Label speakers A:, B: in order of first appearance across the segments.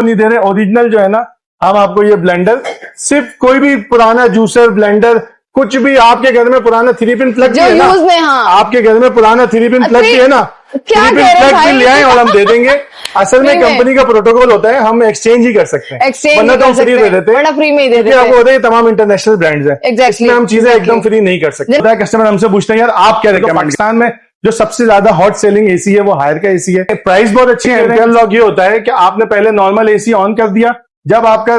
A: नहीं दे रहे, ओरिजिनल जो है ना हम आपको ये ब्लेंडर, सिर्फ कोई भी पुराना जूसर ब्लेंडर कुछ भी आपके घर में पुराना 3 पिन प्लग भी है ना,
B: हाँ।
A: आपके घर में पुराना 3 पिन प्लग भी है ना, 3 पिन प्लग भी ले आए और हम दे देंगे। असल में कंपनी का प्रोटोकॉल होता है हम एक्सचेंज ही कर सकते हैं, वरना तो हम फ्री दे देते हैं,
B: फ्री में ही दे देते
A: हैं। आपको होता है तमाम इंटरनेशनल ब्रांड्स है,
B: एग्जैक्टली
A: हम चीजें एकदम फ्री नहीं कर सकते। कस्टमर हमसे पूछते हैं यार आप क्या रिकमेंड, पाकिस्तान में जो सबसे ज्यादा हॉट सेलिंग एसी है वो हायर का एसी है, प्राइस बहुत अच्छी है। एम्पियर लॉक ये होता है कि आपने पहले नॉर्मल एसी ऑन कर दिया, जब आपका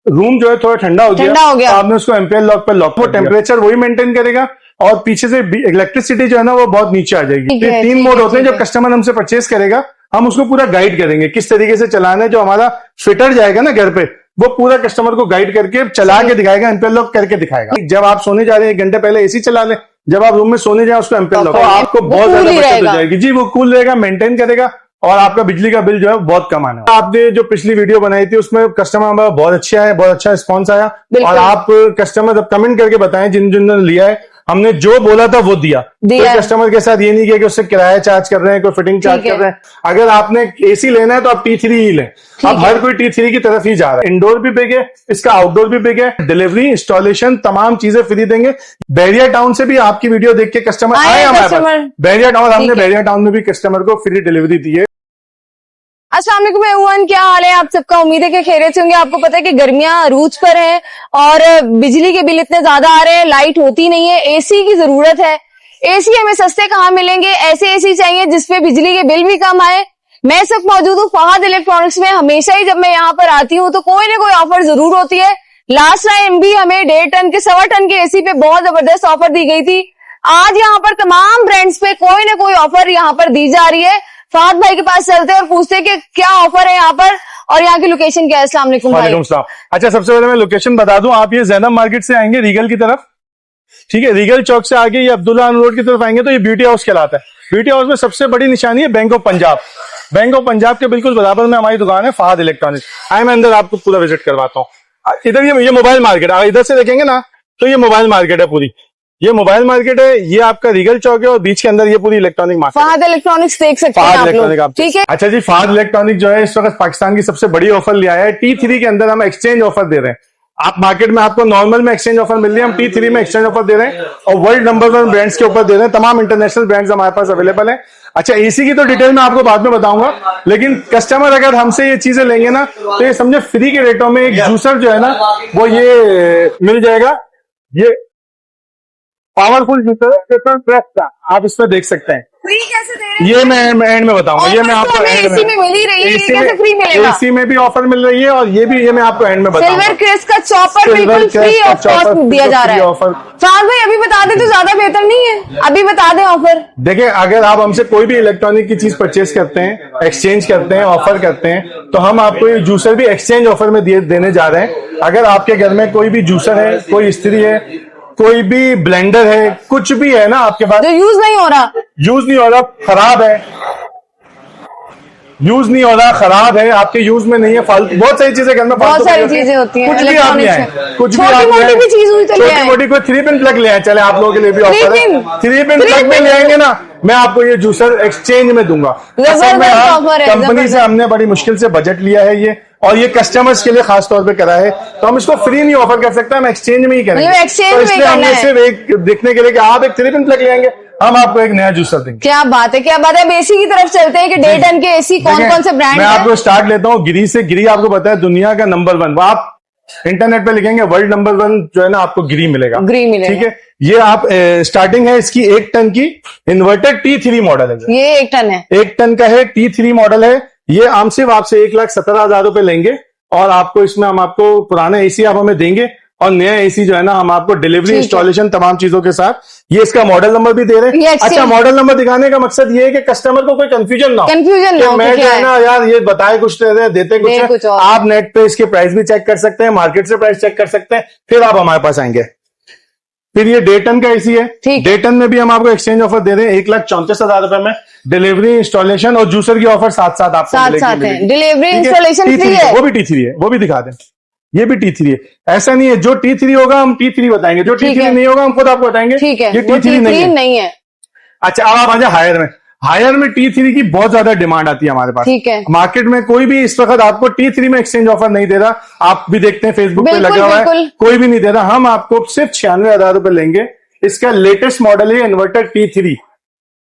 A: रूम जो है थोड़ा ठंडा हो गया तो आपने उसको एम्पियर लॉक पर लॉक, वो टेम्परेचर वही मेंटेन करेगा और पीछे से इलेक्ट्रिसिटी जो है ना वो बहुत नीचे आ जाएगी। तो 3 मोड होते हैं, जब कस्टमर हमसे परचेस करेगा हम उसको पूरा गाइड करेंगे किस तरीके से चलाना है। जो हमारा फिटर जाएगा ना घर पे वो पूरा कस्टमर को गाइड करके चला के दिखाएगा, एम्पियर लॉक करके दिखाएगा। जब आप सोने जा रहे हैं 1 घंटे पहले एसी चला लें, जब आप रूम में सोने जाए उसको एम्पियर लॉक, आपको बहुत ज्यादा बचत हो जाएगी जी। वो कूल रहेगा, मेंटेन करेगा और आपका बिजली का बिल जो है बहुत कम आना है। आपने जो पिछली वीडियो बनाई थी उसमें कस्टमर हमारा बहुत अच्छा है, बहुत अच्छा रिस्पॉन्स आया और आप कस्टमर जब कमेंट करके बताएं जिन जिन्होंने लिया है, हमने जो बोला था वो दिया। कोई कस्टमर के साथ ये नहीं किया कि उससे किराया चार्ज कर रहे हैं, कोई फिटिंग चार्ज कर रहे हैं। अगर आपने एसी लेना है तो आप T3 ही लें। अब हर कोई T3 की तरफ ही जा रहा है। इंडोर भी बिग है, इसका आउटडोर भी बिग है, डिलीवरी इंस्टॉलेशन तमाम चीजें फ्री देंगे। बैरिया टाउन से भी आपकी वीडियो देख के कस्टमर आए हमारे पास बैरिया टाउन, हमने बैरिया टाउन में भी कस्टमर को फ्री डिलीवरी दी है।
B: अस्सलाम वालेकुम एवरीवन, क्या हाल है आप सबका। उम्मीद है कि खैरियत से होंगे। आपको पता है कि गर्मियां अरूज पर हैं और बिजली के बिल इतने ज्यादा आ रहे हैं, लाइट होती नहीं है, एसी की जरूरत है। एसी हमें सस्ते कहाँ मिलेंगे, ऐसे एसी चाहिए जिसपे बिजली के बिल भी कम आए। मैं इस वक्त मौजूद हूँ फहद इलेक्ट्रॉनिक्स में। हमेशा ही जब मैं यहाँ पर आती हूँ तो कोई ना कोई ऑफर जरूर होती है। लास्ट टाइम भी हमें 1.5 टन के 1.25 टन के एसी पे बहुत जबरदस्त ऑफर दी गई थी। आज यहाँ पर तमाम ब्रांड्स पे कोई ना कोई ऑफर यहाँ पर दी जा रही है। फहद भाई के पास चलते हैं और पूछते हैं कि क्या ऑफर है यहाँ पर और यहाँ की लोकेशन क्या है। अस्सलाम वालेकुम भाई।
A: अच्छा, सबसे पहले मैं लोकेशन बता दूं, आप ये ज़ैनब मार्केट से आएंगे रीगल की तरफ, ठीक है, रीगल चौक से आगे ये अब्दुल्ला रोड की तरफ आएंगे तो ये ब्यूटी हाउस कहलाता है। ब्यूटी हाउस में सबसे बड़ी निशानी है bank of Punjab. Bank of Punjab के बिल्कुल बराबर में हमारी दुकान है फहद इलेक्ट्रॉनिक्स। आए मैं अंदर आपको पूरा विजिट करवाता हूँ। इधर ये मोबाइल मार्केट, इधर से देखेंगे ना तो ये मोबाइल मार्केट है पूरी, ये मोबाइल मार्केट है, ये आपका रीगल चौक है और बीच के अंदर ये पूरी इलेक्ट्रॉनिक मार्केट।
B: फहद इलेक्ट्रॉनिक्स देख सकते हैं आप लोग, ठीक है।
A: अच्छा जी, फहद इलेक्ट्रॉनिक जो है इस वक्त पाकिस्तान की सबसे बड़ी ऑफर ले आया है। T3 के अंदर हम एक्सचेंज ऑफर दे रहे हैं। आप मार्केट में आपको नॉर्मल में एक्सचेंज ऑफर मिल रही है, हम T3 में एक्सचेंज ऑफर दे रहे हैं और वर्ल्ड नंबर 1 ब्रांड्स के ऊपर दे रहे हैं। तमाम इंटरनेशनल ब्रांड्स हमारे पास अवेलेबल है। अच्छा, एसी की तो डिटेल में आपको बाद में बताऊंगा, लेकिन कस्टमर अगर हमसे ये चीजें लेंगे ना तो ये समझे फ्री के रेटों में एक जूसर जो है ना वो ये मिल जाएगा। ये पावरफुल जूसर है, प्रेस का, आप इसमें देख सकते हैं।
B: फ्री कैसे दे रहे हैं?
A: ये मैं एंड में बताऊंगा। ये मैं आपको
B: एसी में मिल ही रही है, कैसे फ्री मिलेगा?
A: एसी में भी ऑफर मिल रही है और ये भी, ये मैं आपको एंड में बताऊंगा।
B: सिल्वर क्रेस्ट का चॉपर बिल्कुल फ्री ऑफ कॉस्ट दिया जा रहा है। ऑफर फहद भाई अभी बता दें तो ज्यादा बेहतर नहीं है, अभी बता दें ऑफर।
A: देखिए, अगर आप हमसे कोई भी इलेक्ट्रॉनिक की चीज परचेज करते हैं, एक्सचेंज करते हैं, ऑफर करते हैं, तो हम आपको ये जूसर भी एक्सचेंज ऑफर में देने जा रहे हैं। अगर आपके घर में कोई भी जूसर है, कोई इस्त्री है, कोई भी ब्लेंडर है, कुछ भी है ना आपके पास
B: जो यूज नहीं हो रहा,
A: खराब है, यूज नहीं हो रहा, खराब है, आपके यूज में नहीं है, फालतू बहुत सारी चीजें घर में,
B: बहुत सारी चीजें होती हैं,
A: कुछ भी आप ले आए, कुछ भी आप
B: छोटी
A: मोटी कोई 3 पिन प्लग ले आए, चले आप लोगों के लिए भी ऑफर है। 3 पिन प्लग में ले आएंगे ना, मैं आपको ये जूसर एक्सचेंज में दूंगा। कंपनी से हमने बड़ी मुश्किल से बजट लिया है ये, और ये कस्टमर्स के लिए खास तौर पे करा है, तो हम इसको फ्री नहीं ऑफर कर सकते, हम एक्सचेंज में ही करेंगे। तो इसलिए हमने सिर्फ एक देखने के लिए कि आप एक 3 पिन प्लग ले आएंगे, हम आपको एक नया जूसर देंगे।
B: क्या बात है, क्या बात है। अब एसी की तरफ चलते हैं कि 1.5 टन के एसी कौन कौन से ब्रांड
A: मैं आपको स्टार्ट लेता हूँ गिरी से। गिरी आपको पता है दुनिया का नंबर 1, आप इंटरनेट पे लिखेंगे वर्ल्ड नंबर 1 जो है ना आपको गिरी मिलेगा, ठीक है। ये आप स्टार्टिंग है इसकी 1 टन की, इन्वर्टेड T3 मॉडल है।
B: ये 1 टन है,
A: 1 टन का है, T3 मॉडल है। ये आम सिर्फ आपसे 1,17,000 रुपए लेंगे और आपको इसमें हम आपको पुराना एसी आप हमें देंगे और नया एसी जो है ना हम आपको डिलीवरी, इंस्टॉलेशन, तमाम चीजों के साथ। ये इसका मॉडल नंबर भी दे रहे हैं। अच्छा, मॉडल नंबर दिखाने का मकसद ये है कि कस्टमर को कोई कंफ्यूजन ना हो, मैं जो है ना यार ये बताए कुछ देते कुछ। आप नेट पे इसके प्राइस भी चेक कर सकते हैं, मार्केट से प्राइस चेक कर सकते हैं, फिर आप हमारे पास आएंगे। फिर ये 1.5 टन का एसी है, 1.5 टन में भी हम आपको एक्सचेंज ऑफर दे रहे हैं 1,34,000 रुपए में। डिलीवरी, इंस्टॉलेशन और जूसर की ऑफर साथ साथ आपको मिलेगी।
B: डिलीवरी, इंस्टॉलेशन फ्री है।
A: वो भी T3 है, वो भी दिखा दें। ये भी T3 है, ऐसा नहीं है जो T3 होगा हम T3 बताएंगे, जो T3 नहीं होगा हम खुद आपको बताएंगे।
B: ठीक है,
A: ये T3 नहीं है।
B: नहीं है।
A: अच्छा, अब आप आ जाए हायर में। हायर में T3 की बहुत ज्यादा डिमांड आती है हमारे पास।
B: ठीक है।
A: मार्केट में कोई भी इस वक्त आपको T3 में एक्सचेंज ऑफर नहीं दे रहा। आप भी देखते हैं फेसबुक पे
B: बिल्कुल,
A: लगा हुआ है,
B: बिल्कुल।
A: कोई भी नहीं दे रहा। हम आपको सिर्फ 96,000 रुपए लेंगे। इसका लेटेस्ट मॉडल है इन्वर्टर T3।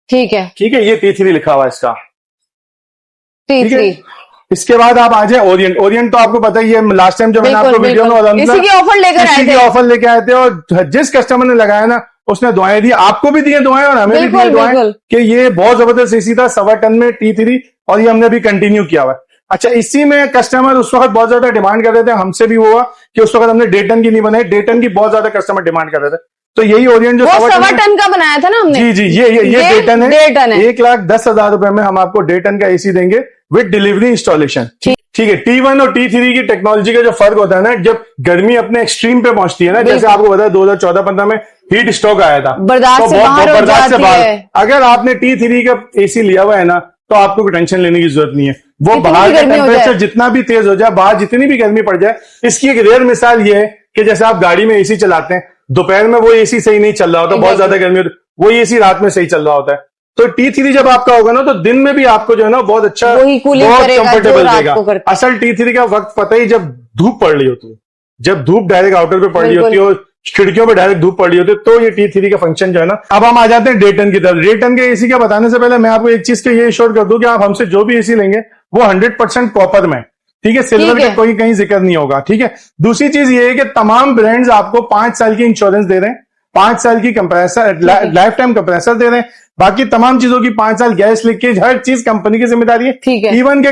B: ठीक है,
A: ठीक है, ये T3 लिखा हुआ है इसका। ठीक है।
B: T3
A: इसके बाद आप आ जाए ओरिएंट। ओरिएंट तो आपको पता ही है, लास्ट टाइम जो मैंने
B: बिल्कुल,
A: आपको वीडियो में
B: बिल्कुल।
A: बताया,
B: इसी की ऑफर लेकर आए
A: इसी की
B: थे।
A: ऑफर लेके आए थे, और जिस कस्टमर ने लगाया ना उसने दुआएं दी, आपको भी दिए दुआएं और हमें भी
B: बिल्कुल,
A: दिए दुआएं
B: बिल्कुल।
A: कि ये बहुत जबरदस्त एसी था 1.25 टन में T3, और ये हमने भी कंटिन्यू किया हुआ है। अच्छा, इसी में कस्टमर उस वक्त बहुत ज्यादा डिमांड कर रहे थे, हमसे भी हुआ कि उस वक्त हमने 1.5 टन की नहीं बनाई, 1.5 टन की बहुत ज्यादा कस्टमर डिमांड कर रहे थे। तो यही ओरिएंट जो
B: वो
A: 1.25
B: 1.25 टन का बनाया था ना हमने।
A: जी जी, ये 1.5 टन है।
B: 1.5 टन है।
A: 1,10,000 रुपए में हम आपको 1.5 टन का एसी देंगे विद डिलीवरी इंस्टॉलेशन। ठीक है। T1 और T3 की टेक्नोलॉजी का जो फर्क होता है ना, जब गर्मी अपने एक्सट्रीम पे पहुंचती है ना, जैसे आपको पता है 2014-15 में हीट स्ट्रोक आया था,
B: बर्दाश्त से बाहर हो जाती है।
A: अगर आपने T3 का एसी लिया हुआ है ना, तो आपको कोई टेंशन लेने की जरूरत नहीं है। वो
B: जितनी
A: बाहर
B: भी
A: का
B: गर्मी हो
A: टेम्परेचर
B: जाए।
A: जितना भी तेज हो जाए, बाहर जितनी भी गर्मी पड़ जाए, इसकी एक रेयर मिसाल ये है कि जैसे आप गाड़ी में एसी चलाते हैं, दोपहर में वो एसी सही नहीं चल रहा होता, बहुत ज्यादा गर्मी होती, वो एसी रात में सही चल रहा होता है। तो T3 जब आपका होगा ना, तो दिन में भी आपको जो है ना बहुत अच्छा,
B: वही कूलिंग
A: बहुत
B: करेगा जो
A: कंफर्टेबल
B: रात
A: रहेगा।
B: को करता है।
A: असल T3 का वक्त पता ही जब धूप पड़ रही होती है, जब धूप डायरेक्ट आउटर पे पड़ रही
B: बिल्कुल।
A: होती है और खिड़कियों पे डायरेक्ट धूप पड़ रही होती है, तो ये T3 का फंक्शन जो है ना। अब हम आ जाते हैं 1.5 टन की तरफ। 1.5 टन के एसी का बताने से पहले मैं आपको एक चीज का ये श्योर कर दूं कि आप हमसे जो भी एसी लेंगे वो 100% कॉपर में, ठीक है, सिल्वर
B: ठीक
A: का
B: है।
A: कोई कहीं जिक्र नहीं होगा। ठीक है। दूसरी चीज ये है कि तमाम ब्रांड्स आपको 5 साल की इंश्योरेंस दे रहे हैं, 5 साल की कंप्रेसर लाइफ टाइम कंप्रेसर दे रहे हैं, बाकी तमाम चीजों की 5 साल गैस लीकेज हर चीज कंपनी की जिम्मेदारी है।
B: ठीक है।
A: इवन के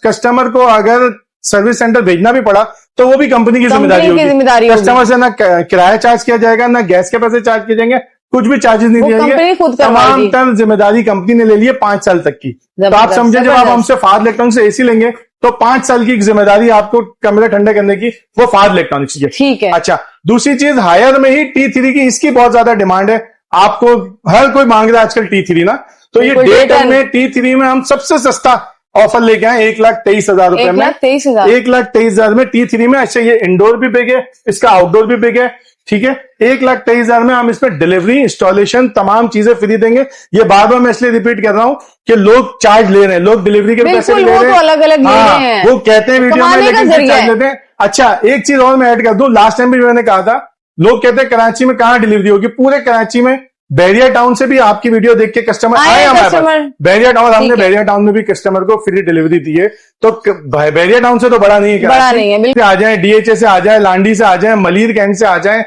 A: कस्टमर को अगर सर्विस सेंटर भेजना भी पड़ा तो वो भी कंपनी की जिम्मेदारी होगी। कस्टमर से ना किराया चार्ज किया जाएगा, ना गैस के पैसे चार्ज किए जाएंगे, कुछ भी चार्जेस नहीं दिए जाएंगे। तमाम तर जिम्मेदारी कंपनी ने ले ली है 5 साल तक की। तो आप समझे, जब आप हमसे फाद इलेक्ट्रॉनिक्स से एसी लेंगे तो 5 साल की जिम्मेदारी आपको कमरे ठंडे करने की, वो फाद इलेक्ट्रॉनिक्स की है।
B: ठीक है।
A: अच्छा, दूसरी चीज हायर में ही T3 की, इसकी बहुत ज्यादा डिमांड है। आपको हर कोई मांग रहा है आजकल T3 ना, तो ये 1.5 टन में T3 में हम सबसे सस्ता ऑफर लेके आए 1,23,000 रुपए में। 1,23,000 में T3 में। अच्छा, ये इंडोर भी बिग है, इसका आउटडोर भी बिग है। ठीक है। 1,23,000 में हम इसमें डिलीवरी, इंस्टॉलेशन, तमाम चीजें फ्री देंगे। ये बार बार मैं इसलिए रिपीट कर रहा हूं कि लोग चार्ज ले रहे हैं, लोग डिलीवरी के पैसे ले रहे हैं,
B: तो अलग अलग ले रहे हैं,
A: वो कहते हैं वीडियो में, लेकिन चार्ज लेते हैं। अच्छा, एक चीज और मैं ऐड कर दूं, लास्ट टाइम भी मैंने कहा था, लोग कहते हैं कराची में कहां डिलीवरी होगी। पूरे कराची में बैरिया टाउन से भी आपकी वीडियो देख के कस्टमर आए हमारे पास। बैरिया टाउन, हमने बैरिया टाउन में भी कस्टमर को फ्री डिलीवरी दी है। तो बैरिया टाउन से तो बड़ा नहीं है,
B: बड़ा नहीं है।
A: आ जाए, DHA से आ जाए, लांडी से आ जाए, मलिर कैंट से आ जाए,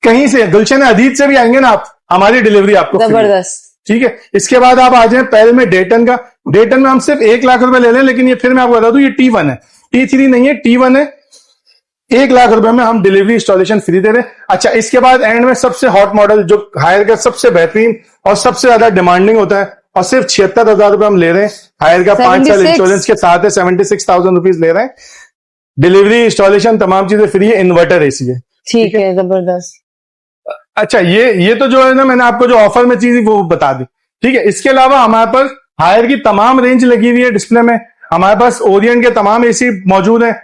A: कहीं से, गुलशन अदीद से भी आएंगे ना आप, हमारी डिलीवरी आपको
B: जबरदस्त।
A: ठीक है। इसके बाद आप आ जाए पहले में 1.5 टन का। 1.5 टन में हम सिर्फ 1 लाख रुपए ले लें, लेकिन ये फिर मैं आपको बता दूं ये T1 है, T3 नहीं है, T1 है। 1 लाख रुपए में हम डिलीवरी इंस्टॉलेशन फ्री दे रहे हैं। अच्छा, इसके बाद एंड में सबसे हॉट मॉडल जो हायर का सबसे बेहतरीन और सबसे ज्यादा डिमांडिंग होता है, और सिर्फ 76,000 रुपए हम ले रहे हैं। हायर का 5 साल इंश्योरेंस के साथ है, 76,000 रुपीज ले रहे हैं। डिलीवरी, इंस्टॉलेशन, तमाम चीजें फ्री है, इन्वर्टर एसी है।
B: ठीक है, जबरदस्त।
A: अच्छा, ये तो जो है ना, मैंने आपको जो ऑफर में चीज वो बता दी। ठीक है। इसके अलावा हमारे पास हायर की तमाम रेंज लगी हुई है डिस्प्ले में। हमारे पास ओरिएंट के तमाम एसी मौजूद है,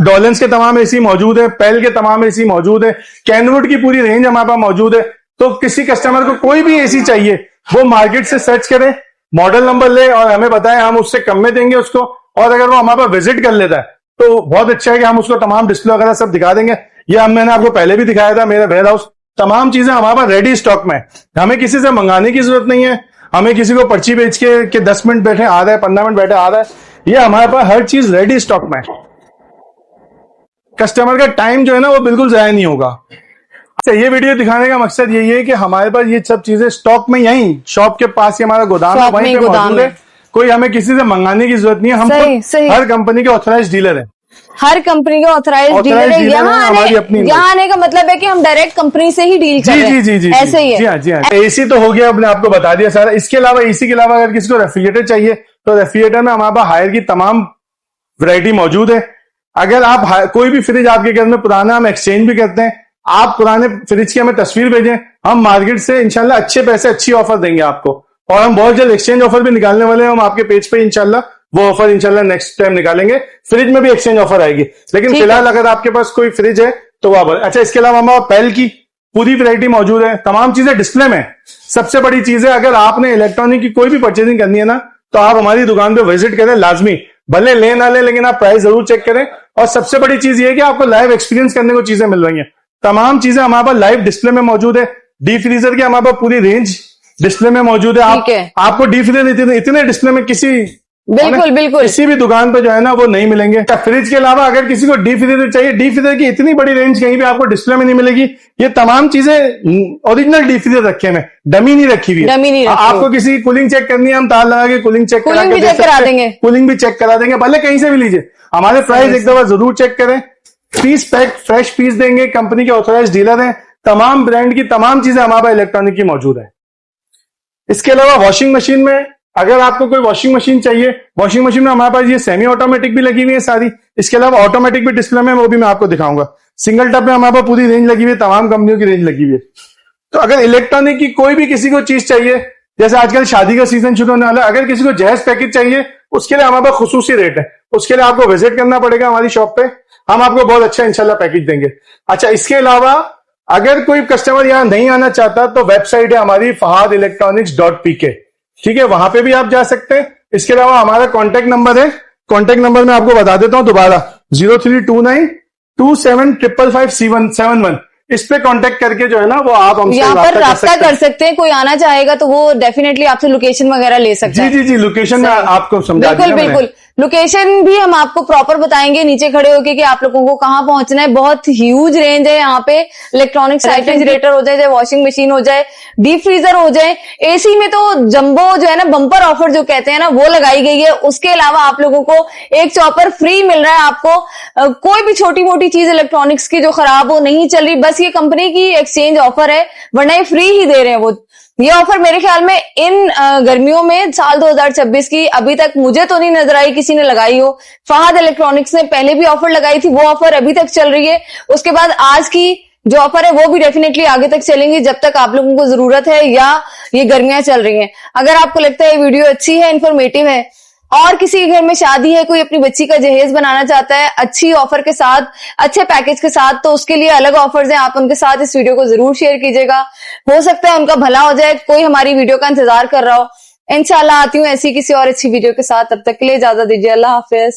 A: डॉलेंस के तमाम एसी मौजूद है, पेल के तमाम एसी मौजूद है, कैनवुड की पूरी रेंज हमारे पास मौजूद है। तो किसी कस्टमर को कोई भी एसी चाहिए, वो मार्केट से सर्च करे, मॉडल नंबर ले और हमें बताए, हम उससे कम में देंगे उसको। और अगर वो हमारे पास विजिट कर लेता है तो बहुत अच्छा है कि हम उसको तमाम डिस्प्ले वगैरह सब दिखा देंगे। ये मैंने आपको पहले भी दिखाया था, मेरा वेयर हाउस तमाम चीजें हमारे पास रेडी स्टॉक में है। हमें किसी से मंगाने की जरूरत नहीं है, हमें किसी को पर्ची बेच के 10 मिनट बैठे आ रहा है, 15 मिनट बैठे आ रहा है। ये हमारे पास हर चीज रेडी स्टॉक में है। कस्टमर का टाइम जो है ना वो बिल्कुल जाया नहीं होगा। अच्छा, ये वीडियो दिखाने का मकसद यही है कि हमारे पास ये सब चीजें स्टॉक में, यहीं शॉप के पास ही हमारा गोदाम है, वहीं पे मौजूद है। कोई हमें किसी से मंगाने की जरूरत नहीं है। हम हर कंपनी के ऑथराइज्ड डीलर हैं।
B: हर कंपनी का ऑथराइज्ड डीलर है। यहाँ आने का मतलब है कि हम डायरेक्ट कंपनी से ही डील कर रहे हैं। जी, ऐसे ही है।
A: जी हाँ, जी हाँ। एसी तो हो गया, अपने आपको बता दिया सारा। इसके अलावा, एसी के अलावा अगर किसी को रेफ्रिजरेटर चाहिए तो रेफ्रिजरेटर में हमारे पास हायर की तमाम वैरायटी मौजूद है। अगर आप कोई भी फ्रिज आपके घर में पुराना, हम एक्सचेंज भी करते हैं। आप पुराने फ्रिज की हमें तस्वीर भेजें, हम मार्केट से इंशाल्लाह अच्छे पैसे, अच्छी ऑफर देंगे आपको। और हम बहुत जल्द एक्सचेंज ऑफर भी निकालने वाले हैं। हम आपके पेज पे इंशाल्लाह वो ऑफर इंशाल्लाह नेक्स्ट टाइम निकालेंगे। फ्रिज में भी एक्सचेंज ऑफर आएगी, लेकिन फिलहाल अगर आपके पास कोई फ्रिज है तो वो आप। अच्छा, इसके अलावा हमारा पेल की पूरी वैरायटी मौजूद है, तमाम चीजें डिस्प्ले में। सबसे बड़ी चीज है, अगर आपने इलेक्ट्रॉनिक की कोई भी परचेजिंग करनी है ना, तो आप हमारी दुकान पे विजिट करें लाजमी। भले ले ना ले, लेकिन आप प्राइस जरूर चेक करें। और सबसे बड़ी चीज ये है कि आपको लाइव एक्सपीरियंस करने को चीजें मिल रही हैं। तमाम चीजें हमारे पास लाइव डिस्प्ले में मौजूद है। डीप फ्रीजर की हमारे पास पूरी रेंज डिस्प्ले में मौजूद है।
B: ठीक है।
A: आपको डीप फ्रीजर इतने डिस्प्ले में
B: बिल्कुल
A: किसी भी दुकान पे जो है ना वो नहीं मिलेंगे। फ्रिज के अलावा अगर किसी को डीप फ्रीजर चाहिए, डीप फ्रीजर की इतनी बड़ी रेंज कहीं भी आपको डिस्प्ले में नहीं मिलेगी। ये तमाम चीजें ओरिजिनल डीप फ्रीजर रखे हैं, डमी नहीं रखी हुई है।
B: डमी नहीं रखी
A: आपको किसी कूलिंग चेक करनी है, हम तार लगा के कूलिंग चेक
B: कूलिंग भी चेक करा देंगे।
A: कूलिंग भी चेक करा देंगे, भले कहीं से भी लीजिए। हमारे प्राइस एक दफा जरूर चेक करें। पीस पैक फ्रेश पीस देंगे, कंपनी के ऑथराइज डीलर हैं। तमाम ब्रांड की तमाम चीजें हमारे इलेक्ट्रॉनिक की मौजूद है। इसके अलावा वॉशिंग मशीन में, अगर आपको कोई वॉशिंग मशीन चाहिए, वॉशिंग मशीन में हमारे पास ये सेमी ऑटोमेटिक भी लगी हुई है सारी। इसके अलावा ऑटोमेटिक भी डिस्प्ले में, वो भी मैं आपको दिखाऊंगा। सिंगल टप में हमारे पास पूरी रेंज लगी हुई है, तमाम कंपनियों की रेंज लगी हुई है। तो अगर इलेक्ट्रॉनिक की कोई भी किसी को चीज चाहिए, जैसे आजकल शादी का सीजन शुरू होने वाला है, अगर किसी को जहेज पैकेज चाहिए, उसके लिए हमारे पास खुसूसी रेट है। उसके लिए आपको विजिट करना पड़ेगा हमारी शॉप पे, हम आपको बहुत अच्छा इंशाल्लाह पैकेज देंगे। अच्छा, इसके अलावा अगर कोई कस्टमर यहाँ नहीं आना चाहता, तो वेबसाइट है हमारी fahadelectronics.pk, ठीक है, वहां पे भी आप जा सकते हैं। इसके अलावा हमारा कॉन्टेक्ट नंबर है, कॉन्टेक्ट नंबर मैं आपको बता देता हूं दोबारा, 0329275571। इस पे कांटेक्ट करके जो है ना वो आप हमसे
B: यहाँ पर राब्ता कर सकते हैं। कोई आना चाहेगा तो वो डेफिनेटली आपसे लोकेशन वगैरह ले सकता है।
A: जी, लोकेशन में आपको समझा
B: बिल्कुल बिल्कुल, लोकेशन भी हम आपको प्रॉपर बताएंगे नीचे खड़े होके कि आप लोगों को कहाँ पहुंचना है। बहुत ह्यूज रेंज है यहाँ पे, इलेक्ट्रॉनिक्स, रेफ्रिजरेटर हो जाए, वॉशिंग मशीन हो जाए, डीप फ्रीजर हो जाए। एसी में तो जंबो जो है ना, बम्पर ऑफर जो कहते हैं ना, वो लगाई गई है। उसके अलावा आप लोगों को एक चॉपर फ्री मिल रहा है। आपको कोई भी छोटी मोटी चीज इलेक्ट्रॉनिक्स की जो खराब हो, नहीं चल रही, बस ये कंपनी की एक्सचेंज ऑफर है, वरना ये फ्री ही दे रहे हैं वो। ये ऑफर मेरे ख्याल में इन गर्मियों में साल 2026 की अभी तक मुझे तो नहीं नजर आई किसी ने लगाई हो। फहाद इलेक्ट्रॉनिक्स ने पहले भी ऑफर लगाई थी, वो ऑफर अभी तक चल रही है। उसके बाद आज की जो ऑफर है वो भी डेफिनेटली आगे तक चलेंगी, जब तक आप लोगों को जरूरत है या ये गर्मियां चल रही हैं। अगर आपको लगता है ये वीडियो अच्छी है, इंफॉर्मेटिव है, और किसी के घर में शादी है, कोई अपनी बच्ची का जहेज बनाना चाहता है अच्छी ऑफर के साथ, अच्छे पैकेज के साथ, तो उसके लिए अलग ऑफर्स हैं। आप उनके साथ इस वीडियो को जरूर शेयर कीजिएगा, हो सकता है उनका भला हो जाए। कोई हमारी वीडियो का इंतजार कर रहा हो। इंशाल्लाह आती हूँ ऐसी किसी और अच्छी वीडियो के साथ, तब तक के लिए इजाजत दीजिए। अल्लाह हाफिज।